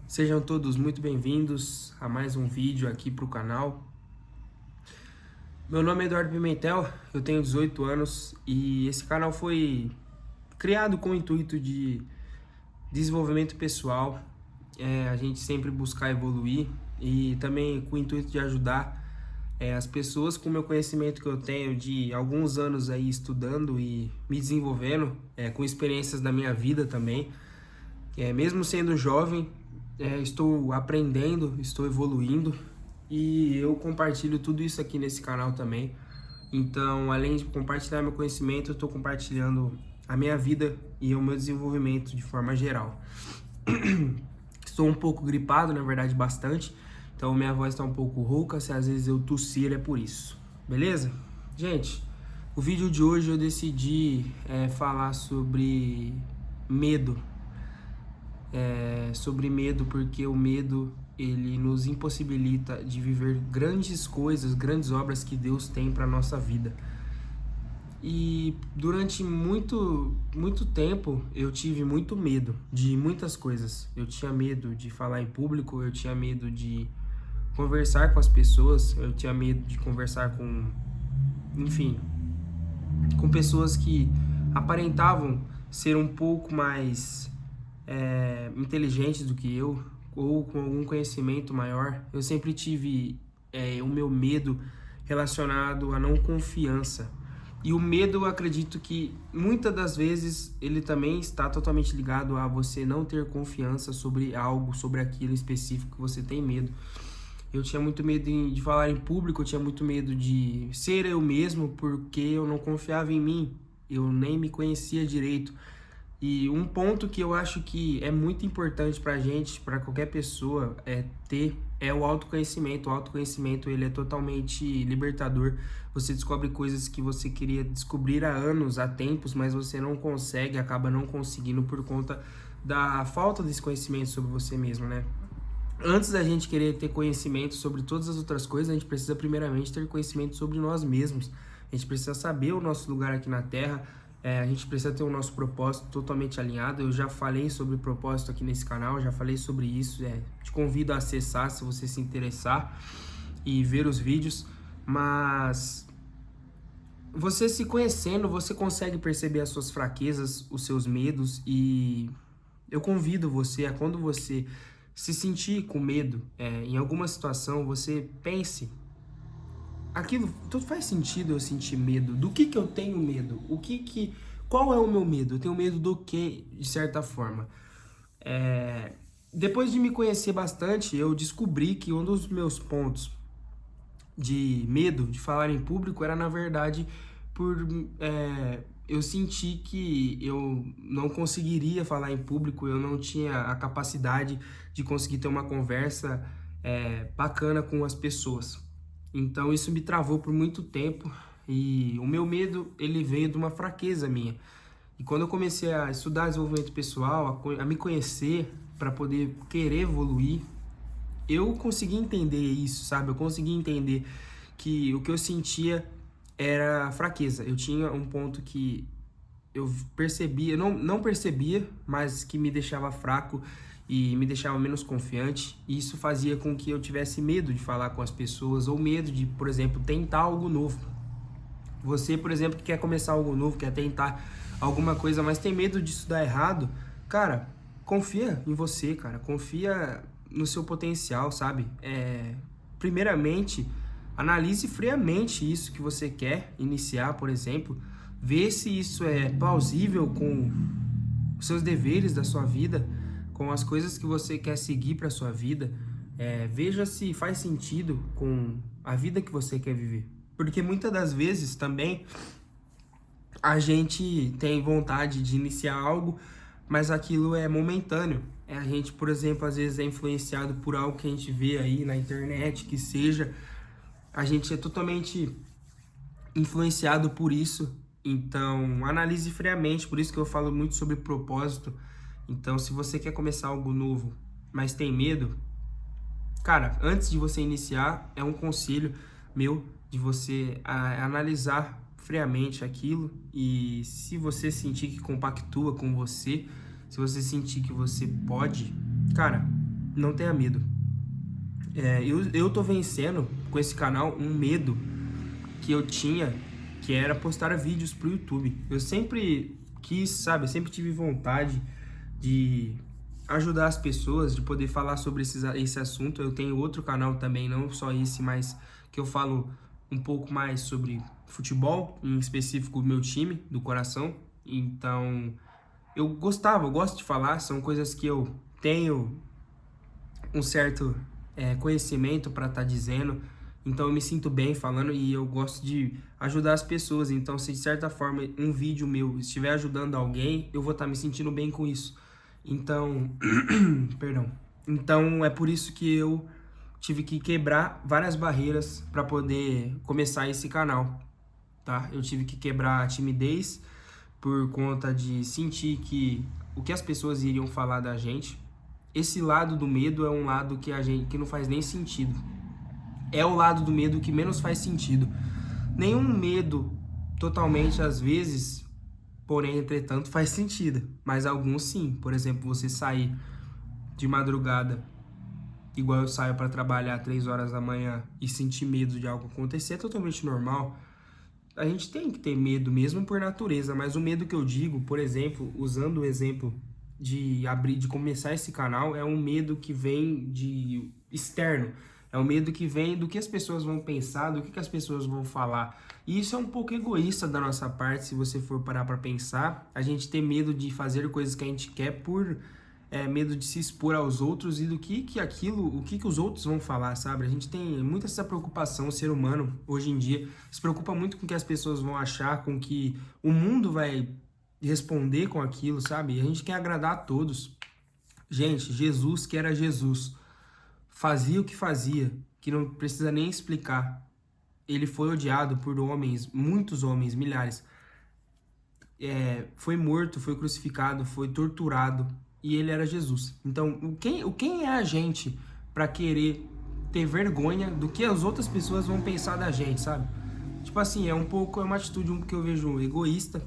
Sejam todos muito bem-vindos a mais um vídeo aqui para o canal. Meu nome é Eduardo Pimentel, eu tenho 18 anos e esse canal foi criado com o intuito de desenvolvimento pessoal, a gente sempre buscar evoluir e também com o intuito de ajudar as pessoas com o meu conhecimento que eu tenho de alguns anos aí estudando e me desenvolvendo, com experiências da minha vida também. Mesmo sendo jovem, estou aprendendo, estou evoluindo e eu compartilho tudo isso aqui nesse canal também. Então, além de compartilhar meu conhecimento, eu estou compartilhando a minha vida e o meu desenvolvimento de forma geral. Estou um pouco gripado, na verdade, bastante. Então, minha voz está um pouco rouca. Se às vezes eu tossir, é por isso. Beleza? Gente, o vídeo de hoje eu decidi falar sobre medo. Sobre medo, porque o medo ele nos impossibilita de viver grandes coisas, grandes obras que Deus tem para nossa vida. E durante muito tempo eu tive muito medo de muitas coisas. Eu tinha medo de falar em público, eu tinha medo de conversar com as pessoas, eu tinha medo de conversar enfim, com pessoas que aparentavam ser um pouco mais inteligentes do que eu ou com algum conhecimento maior. Eu sempre tive o meu medo relacionado à não confiança. E o medo, eu acredito que muitas das vezes ele também está totalmente ligado a você não ter confiança sobre algo, sobre aquilo específico que você tem medo. Eu tinha muito medo de falar em público, eu tinha muito medo de ser eu mesmo, porque eu não confiava em mim, eu nem me conhecia direito. E um ponto que eu acho que é muito importante pra gente, pra qualquer pessoa, é o autoconhecimento. O autoconhecimento, ele é totalmente libertador. Você descobre coisas que você queria descobrir há anos, há tempos, mas você não consegue, acaba não conseguindo por conta da falta desse conhecimento sobre você mesmo, né? Antes da gente querer ter conhecimento sobre todas as outras coisas, a gente precisa primeiramente ter conhecimento sobre nós mesmos. A gente precisa saber o nosso lugar aqui na Terra, a gente precisa ter o nosso propósito totalmente alinhado. Eu já falei sobre propósito aqui nesse canal, já falei sobre isso. Te convido a acessar se você se interessar e ver os vídeos. Mas você se conhecendo, você consegue perceber as suas fraquezas, os seus medos. E eu convido você a, quando você se sentir com medo em alguma situação, você pense: aquilo tudo faz sentido eu sentir medo? Do que eu tenho medo? Qual é o meu medo? Eu tenho medo do que, de certa forma? Depois de me conhecer bastante, eu descobri que um dos meus pontos de medo de falar em público era, na verdade, por eu senti que eu não conseguiria falar em público, eu não tinha a capacidade de conseguir ter uma conversa bacana com as pessoas. Então isso me travou por muito tempo e o meu medo ele veio de uma fraqueza minha. E quando eu comecei a estudar desenvolvimento pessoal, a me conhecer para poder querer evoluir, eu consegui entender isso, sabe? Eu consegui entender que o que eu sentia era fraqueza. Eu tinha um ponto que eu percebia, não percebia, mas que me deixava fraco e me deixava menos confiante. E isso fazia com que eu tivesse medo de falar com as pessoas ou medo de, por exemplo, tentar algo novo. Você, por exemplo, que quer começar algo novo, quer tentar alguma coisa, mas tem medo disso dar errado, cara, confia em você, cara. Confia no seu potencial, sabe? Primeiramente, analise friamente isso que você quer iniciar, por exemplo. Vê se isso é plausível com os seus deveres da sua vida, com as coisas que você quer seguir para sua vida. Veja se faz sentido com a vida que você quer viver. Porque muitas das vezes também a gente tem vontade de iniciar algo, mas aquilo é momentâneo. A gente, por exemplo, às vezes é influenciado por algo que a gente vê aí na internet, que seja. A gente é totalmente influenciado por isso. Então, analise friamente. Por isso que eu falo muito sobre propósito. Então, se você quer começar algo novo, mas tem medo, cara, antes de você iniciar, é um conselho meu de você analisar friamente aquilo e se você sentir que compactua com você, se você sentir que você pode, cara, não tenha medo. Eu tô vencendo com esse canal um medo que eu tinha, que era postar vídeos pro YouTube. Eu sempre quis, sabe, eu sempre tive vontade de ajudar as pessoas, de poder falar sobre esse assunto. Eu tenho outro canal também, não só esse, mas que eu falo um pouco mais sobre futebol, em específico o meu time do coração. Então, eu gosto de falar, são coisas que eu tenho um certo conhecimento para estar dizendo, então eu me sinto bem falando e eu gosto de ajudar as pessoas. Então, se de certa forma um vídeo meu estiver ajudando alguém, eu vou estar me sentindo bem com isso. Então, perdão. Então é por isso que eu tive que quebrar várias barreiras para poder começar esse canal, tá? Eu tive que quebrar a timidez por conta de sentir que o que as pessoas iriam falar da gente. Esse lado do medo é um lado que não faz nem sentido. É o lado do medo que menos faz sentido. Nenhum medo totalmente, às vezes, porém, entretanto, faz sentido. Mas alguns sim. Por exemplo, você sair de madrugada, igual eu saio para trabalhar 3 horas da manhã e sentir medo de algo acontecer, é totalmente normal. A gente tem que ter medo mesmo por natureza, mas o medo que eu digo, por exemplo, usando o exemplo de começar esse canal, é um medo que vem de externo. É um medo que vem do que as pessoas vão pensar, do que as pessoas vão falar. E isso é um pouco egoísta da nossa parte, se você for parar para pensar. A gente ter medo de fazer coisas que a gente quer por medo de se expor aos outros e do o que os outros vão falar, sabe? A gente tem muita essa preocupação, o ser humano, hoje em dia, se preocupa muito com o que as pessoas vão achar, com o que o mundo vai responder com aquilo, sabe? E a gente quer agradar a todos. Gente, Jesus, que era Jesus, fazia o que fazia, que não precisa nem explicar. Ele foi odiado por homens, muitos homens, milhares. Foi morto, foi crucificado, foi torturado, e ele era Jesus. Então, quem é a gente para querer ter vergonha do que as outras pessoas vão pensar da gente, sabe? Tipo assim, é uma atitude que eu vejo egoísta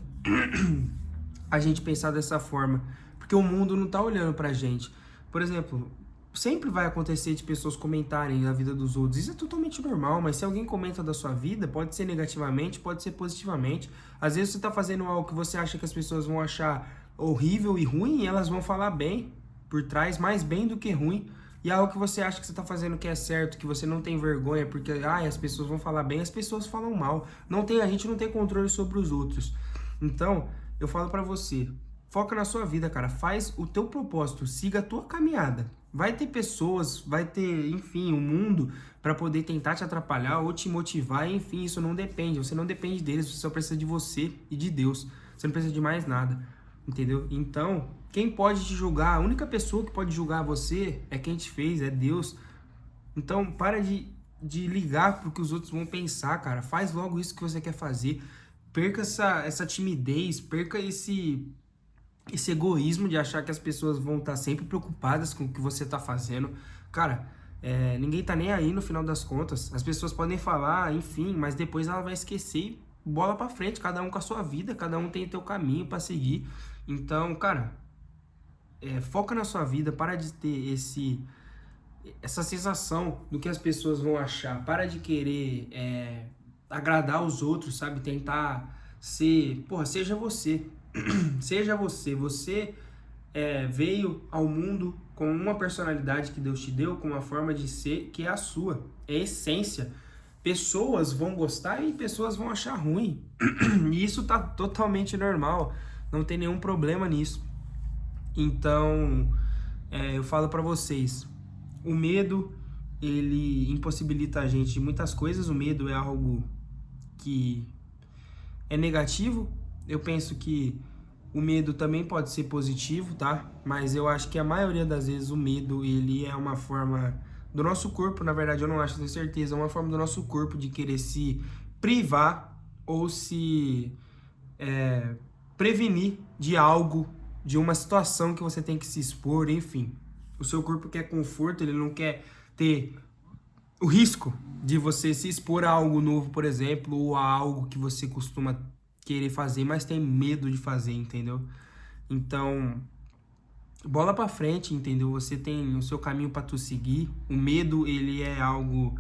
a gente pensar dessa forma, porque o mundo não tá olhando pra gente. Por exemplo, sempre vai acontecer de pessoas comentarem a vida dos outros. Isso é totalmente normal, mas se alguém comenta da sua vida, pode ser negativamente, pode ser positivamente. Às vezes você tá fazendo algo que você acha que as pessoas vão achar horrível e ruim, e elas vão falar bem por trás, mais bem do que ruim. E algo que você acha que você tá fazendo que é certo, que você não tem vergonha, porque as pessoas vão falar bem, as pessoas falam mal. A gente não tem controle sobre os outros. Então, eu falo pra você, foca na sua vida, cara. Faz o teu propósito, siga a tua caminhada. Vai ter pessoas, vai ter, enfim, o mundo pra poder tentar te atrapalhar ou te motivar, enfim, isso não depende. Você não depende deles, você só precisa de você e de Deus. Você não precisa de mais nada, entendeu? Então, quem pode te julgar, a única pessoa que pode julgar você é quem te fez, é Deus. Então, para de ligar pro que os outros vão pensar, cara. Faz logo isso que você quer fazer. Perca essa timidez, perca esse egoísmo de achar que as pessoas vão estar sempre preocupadas com o que você está fazendo. Cara, ninguém tá nem aí no final das contas. As pessoas podem falar, enfim, mas depois ela vai esquecer. Bola pra frente, cada um com a sua vida, cada um tem o teu caminho para seguir. Então, cara, foca na sua vida, para de ter essa sensação do que as pessoas vão achar. Para de querer agradar os outros, sabe? Tentar ser... Porra, seja você. Seja você. Você veio ao mundo com uma personalidade que Deus te deu, com uma forma de ser que é a sua. É a essência. Pessoas vão gostar e pessoas vão achar ruim. E isso tá totalmente normal. Não tem nenhum problema nisso. Então, eu falo pra vocês, o medo, ele impossibilita a gente de muitas coisas. O medo é algo que é negativo. Eu penso que o medo também pode ser positivo, tá? Mas eu acho que a maioria das vezes o medo, ele é uma forma do nosso corpo, na verdade eu não acho, tenho certeza, é uma forma do nosso corpo de querer se privar ou se prevenir de algo, de uma situação que você tem que se expor, enfim. O seu corpo quer conforto, ele não quer ter o risco de você se expor a algo novo, por exemplo, ou a algo que você costuma querer fazer, mas tem medo de fazer, entendeu? Então, bola pra frente, entendeu? Você tem o seu caminho pra tu seguir. O medo, ele é algo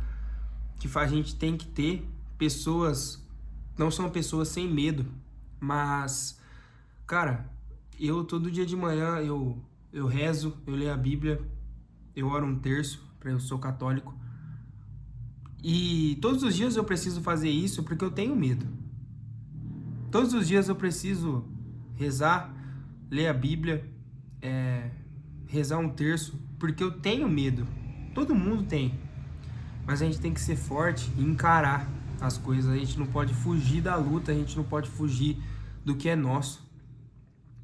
que a gente tem que ter. Pessoas não são pessoas sem medo, mas, cara, eu todo dia de manhã eu rezo, eu leio a Bíblia, eu oro um terço, eu sou católico. E todos os dias eu preciso fazer isso porque eu tenho medo. Todos os dias eu preciso rezar, ler a Bíblia, rezar um terço, porque eu tenho medo. Todo mundo tem. Mas a gente tem que ser forte e encarar as coisas. A gente não pode fugir da luta, a gente não pode fugir do que é nosso.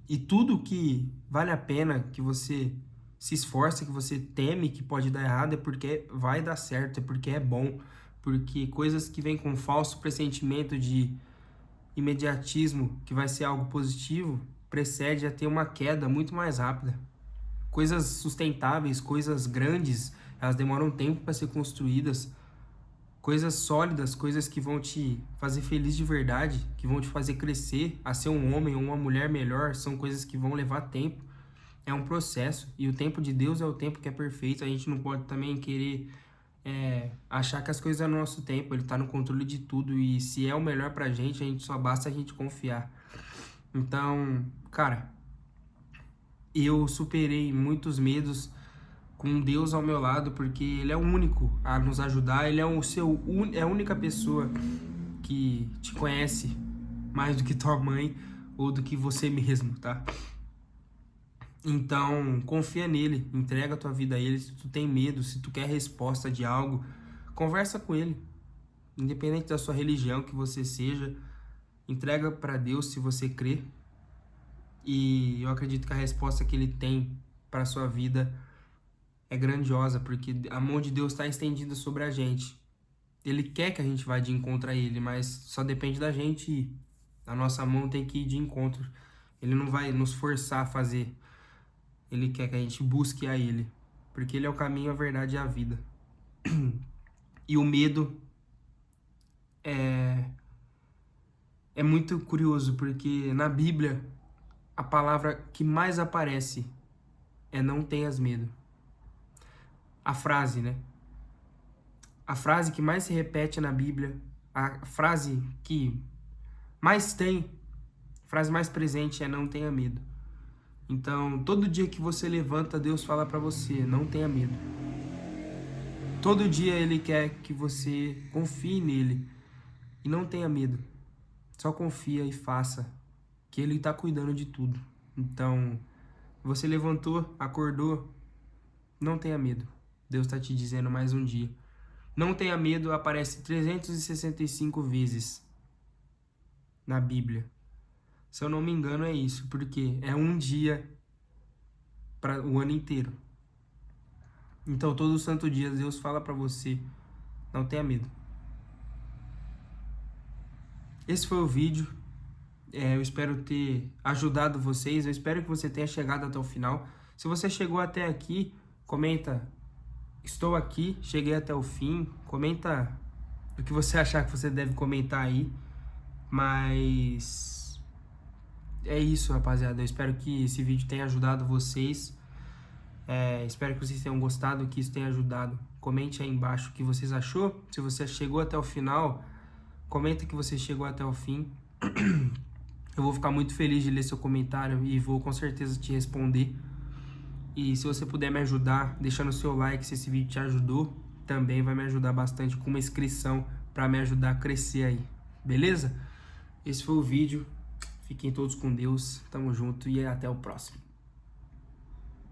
E tudo que vale a pena, que você se esforça, que você teme que pode dar errado, é porque vai dar certo, é porque é bom. Porque coisas que vêm com falso pressentimento de imediatismo, que vai ser algo positivo, precede a ter uma queda muito mais rápida. Coisas sustentáveis, coisas grandes, elas demoram tempo para ser construídas. Coisas sólidas, coisas que vão te fazer feliz de verdade, que vão te fazer crescer a ser um homem ou uma mulher melhor, são coisas que vão levar tempo. É um processo, e o tempo de Deus é o tempo que é perfeito. A gente não pode também querer achar que as coisas é no nosso tempo. Ele está no controle de tudo, e se é o melhor pra gente, só basta a gente confiar. Então, cara, eu superei muitos medos com Deus ao meu lado, porque Ele é o único a nos ajudar. Ele é é a única pessoa que te conhece mais do que tua mãe ou do que você mesmo, tá? Então, confia nele, entrega a tua vida a ele. Se tu tem medo, se tu quer resposta de algo, conversa com ele. Independente da sua religião que você seja, entrega para Deus se você crê. E eu acredito que a resposta que ele tem para sua vida é grandiosa, porque a mão de Deus está estendida sobre a gente. Ele quer que a gente vá de encontro a ele, mas só depende da gente ir. A nossa mão tem que ir de encontro. Ele não vai nos forçar a fazer. Ele quer que a gente busque a ele, porque ele é o caminho, a verdade e a vida. E o medo é muito curioso, porque na Bíblia a palavra que mais aparece é não tenhas medo. A frase, né? A frase que mais se repete na Bíblia, a frase que mais tem, a frase mais presente é não tenha medo. Então, todo dia que você levanta, Deus fala pra você, não tenha medo. Todo dia Ele quer que você confie nele e não tenha medo. Só confia e faça, que Ele tá cuidando de tudo. Então, você levantou, acordou, não tenha medo. Deus tá te dizendo mais um dia. Não tenha medo aparece 365 vezes na Bíblia. Se eu não me engano é isso, porque é um dia para o ano inteiro. Então todo santo dia Deus fala para você, não tenha medo. Esse foi o vídeo. Eu espero ter ajudado vocês. Eu espero que você tenha chegado até o final. Se você chegou até aqui, comenta: estou aqui, cheguei até o fim. Comenta o que você achar que você deve comentar aí. Mas é isso, rapaziada. Eu espero que esse vídeo tenha ajudado vocês. Espero que vocês tenham gostado, que isso tenha ajudado. Comente aí embaixo o que vocês achou. Se você chegou até o final, comenta que você chegou até o fim. Eu vou ficar muito feliz de ler seu comentário e vou com certeza te responder. E se você puder me ajudar, deixando o seu like se esse vídeo te ajudou, também vai me ajudar bastante com uma inscrição para me ajudar a crescer aí. Beleza? Esse foi o vídeo. Fiquem todos com Deus. Tamo junto e até o próximo.